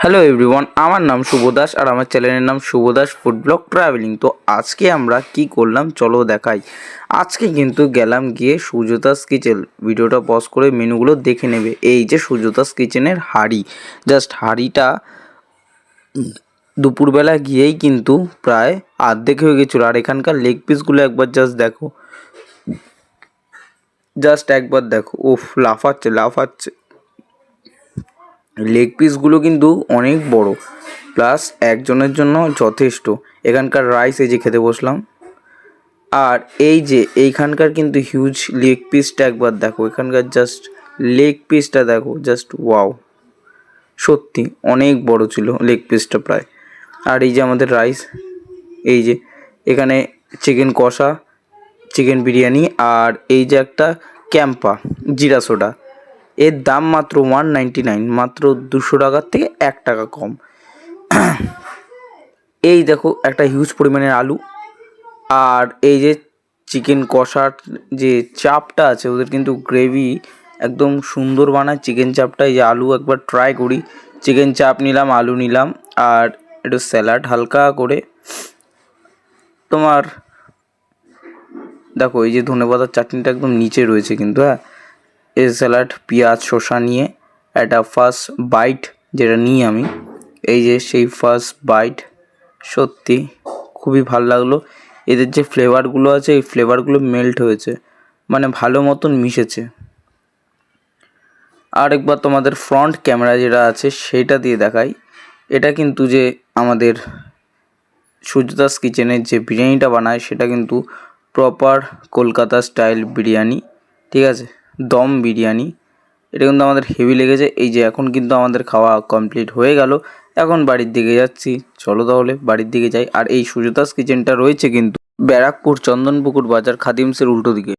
Hello everyone, আমার নাম শুভ দাস আর আমার চ্যানেলের নাম শুভ দাস ফুড ব্লগ ট্রাভেলিং। তো আজকে আমরা কি করলাম চলো দেখাই। আজকে কিন্তু গেলাম গিয়ে সুজাতাস কিচেন। ভিডিওটা পজ করে মেনুগুলো দেখে নেবে। এই যে সুজাতাস কিচেনের হাঁড়ি, জাস্ট হাঁড়িটা দুপুরবেলা গিয়েই কিন্তু প্রায় অর্ধেক হয়ে গেছিলো। আর এখানকার লেগ পিসগুলো একবার জাস্ট দেখো, জাস্ট একবার দেখো, উফ লাফাচ্ছে লাফাচ্ছে। লেগ পিসগুলো কিন্তু অনেক বড়, প্লাস একজনের জন্য যথেষ্ট। এখানকার রাইস এই যে খেতে বসলাম, আর এই যে এইখানকার কিন্তু হিউজ লেগ পিসটা একবার দেখো, এখানকার জাস্ট লেগ পিসটা দেখো, জাস্ট ওয়াও, সত্যি অনেক বড় ছিল লেগ পিসটা প্রায়। আর এই যে আমাদের রাইস, এই যে এখানে চিকেন কষা, চিকেন বিরিয়ানি, আর এই যে একটা ক্যাম্পা জিরা সোডা। এর দাম মাত্র 199, মাত্র 200 টাকার থেকে 1 টাকা কম। এই দেখো একটা হিউজ পরিমাণের আলু, আর এই যে চিকেন কষার যে চাপটা আছে, ওদের কিন্তু গ্রেভি একদম সুন্দর বানায় চিকেন চাপটা। এই যে আলু একবার ট্রাই করি, চিকেন চাপ নিলাম, আলু নিলাম, আর একটু স্যালাড হালকা করে। তোমার দেখো এই যে ধনেপাতার চাটনিটা একদম নিচে রয়েছে কিন্তু, হ্যাঁ। এই স্যালাড, পেঁয়াজ শসা নিয়ে একটা ফার্স্ট বাইট যেটা নিই আমি, এই যে সেই ফার্স্ট বাইট, সত্যি খুবই ভালো লাগলো। এদের যে ফ্লেভারগুলো আছে, এই ফ্লেভারগুলো মেল্ট হয়েছে, মানে ভালো মতন মিশেছে। আর একবার তোমাদের ফ্রন্ট ক্যামেরা যেটা আছে সেটা দিয়ে দেখাই। এটা কিন্তু যে আমাদের সুজাতাস কিচেনের যে বিরিয়ানিটা বানায়, সেটা কিন্তু প্রপার কলকাতা স্টাইল বিরিয়ানি, ঠিক আছে, দম বিরিয়ানি। এটা কিন্তু আমাদের হেভি লেগেছে। এই যে এখন কিন্তু আমাদের খাওয়া কমপ্লিট হয়ে গেল, এখন বাড়ির দিকে যাচ্ছি। চলো তাহলে বাড়ির দিকে যাই। আর এই সুজাতাস কিচেনটা রয়েছে কিন্তু ব্যারাকপুর চন্দনপুকুর বাজার খাদিমসের উল্টো দিকে।